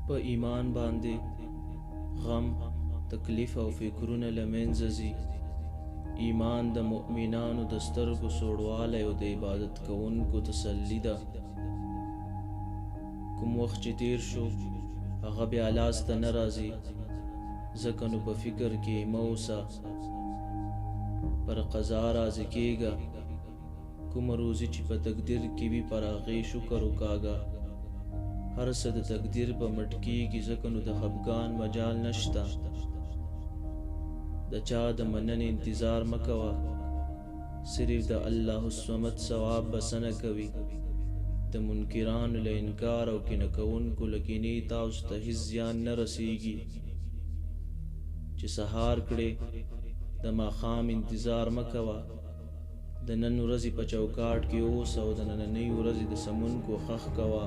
په ایمان باندې غم تکلیف او فکرونه له منځه ځي. ایمان د مؤمنانو د سترګو سوړوالی او د عبادت کوونکو تسلي ده. کوم وخت چې تیر شو هغه بیا لاس ته نه راځي، ځکه نو په فکر کې مه اوسه، پر قضا راضي کېږه. کومه روزي چې په تقدیر کې وي پر هغې شکر وکاږه. هر څه د تقدیر په مټ کېږي، ځکه نو د خفګان مجال نشته. د چا د مننې انتظار مه کوه، صرف د الله الصمد ثواب بسنه کوي. د منکرانو له انکار او کینه کوونکو له کینې تاسو ته هیڅ زیان نه رسیږي. چې سهار کړې د ماښام انتظار مه کوه. د نن ورځې په چوکاټ کې اوسه او د نننۍ ورځې د سمونکو ښخ کوه.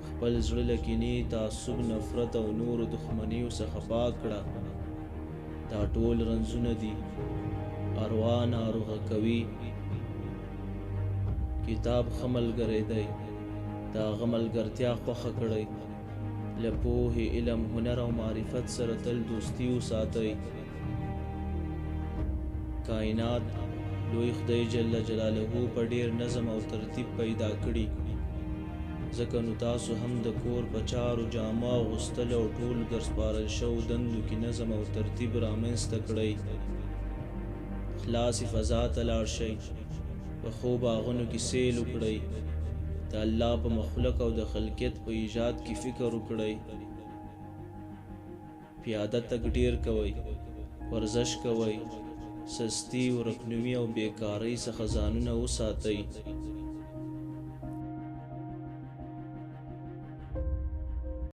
خپل زړه له کینې، تعصب، نفرت او نورو دښمنیو څخه پاک کړه. دا ټول رنځونه دي، اروا ناروغه کوي. کتاب ښه ملګری دی، د هغه ملګرتیا خوښه کړئ. له پوهې، علم، هنر او معرفت سره تل دوستي وساتئ. کائنات لوی خدای جل جلاله په ډیر نظم او ترتیب پیدا کړي، ځکه نو تاسو هم د کور په چارو، جامه اغوستلو او ټول ګرسپارل شوو دندو کې نظم او ترتیب رامنځته کړئ. خلاصې فضا ته لاړ شئ، په ښو باغونو کې سیل وکړئ. د الله په مخلوق او د خلقیت په ایجاد کې فکر وکړئ. پیاده تګ ډیر کوئ، ورزش کوئ، سستی، ورکنوي او بیکارۍ څخه ځانونه وساتئ.